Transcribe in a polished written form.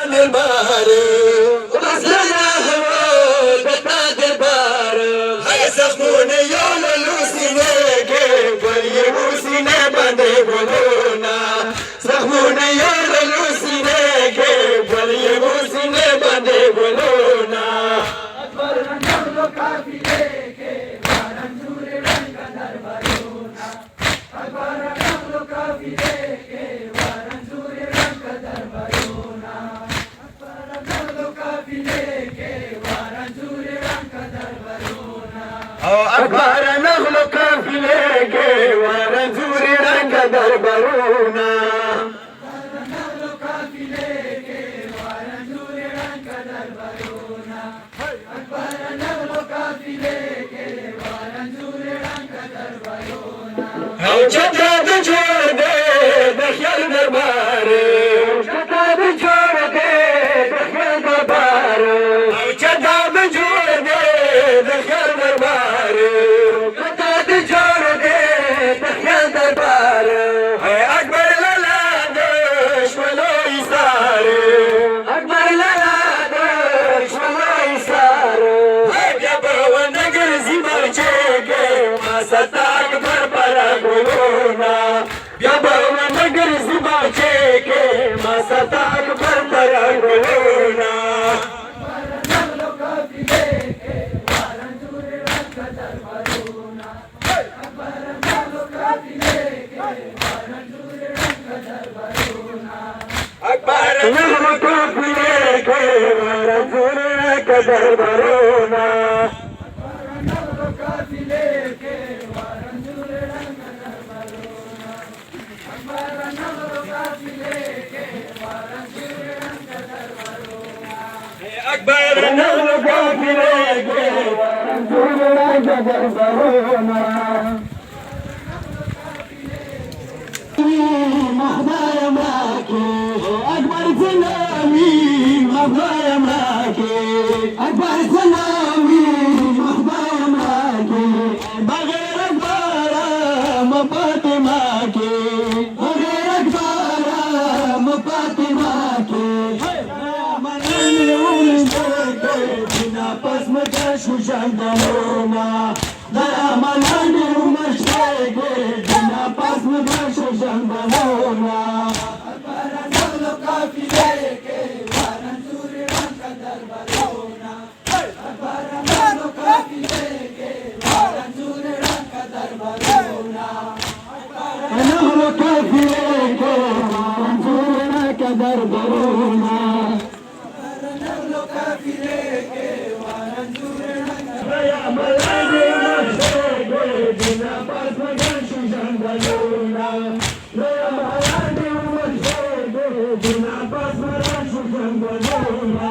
दरबार रसना हवा दता दरबार है सखून योल लूसीने के गलिए लूसीने बंदे बोलो ना सखून योल लूसीने के गलिए लूसीने बंदे बोलो ना अकबर नगलो काफिले के वारंजूरे रंग दरबारोना अकबर नगलो काफिले के वारंजूरे रंग दरबारोना अकबर नगलो काफिले के वारंजूरे रंग दरबारोना नगलो काफिले के वारंजूरे रंग दरबारोना अकबर नगलो काफिले के वारंजूरे रंग दरबारोना हम जब छोड़ दे दखल दरबार जब छोड़ दे दखल दरबार हम जब छोड़ दे दखल दरबार जब छोड़ दे दखल दरबार है अकबर लाला दुश्मनो इसार अकबर लाला दुश्मनो इसार है जब वो नगर जिमर के मासता अकबर पर गोना जब वो नगर जिमर के मासता अकबर पर गोना नगलो काफिले के वारंजूरे रंग दरबारोना अकबर नगलो काफिले के वारंजूरे रंग दरबारोना अकबर नगलो काफिले के वारंजूरे रंग दरबारोना अकबर नगलो काफिले के वारंजूरे रंग दरबारोना अकबर नगलो काफिले के वारंजूरे रंग दरबारोना अकबर नगलो काफिले के वारंजूरे रंग दरबारोना महदार माके अकबर सलामी महदार माके अकबर सलामी महदार माके बगैर अकबर फातिमा के बगैर अकबर फातिमा के बिना पस्म का सुशंदनोना दया मलानी उमशेगे बिना पस्म का सुशंदनोना अकबर नगलो काफिले के वारंजूरे रंग दरबारोना अकबर नगलो काफिले के वारंजूरे रंग दरबारोना नगलो काफिले के वारंजूरे रंग दरबारोना नगलो काफिले के वारंजूरे रंग दया मलानी उमशेगे बिना पस्म का सुशंदनोना दया मलानी उमशेगे बिना पस्म का सुशंदनोना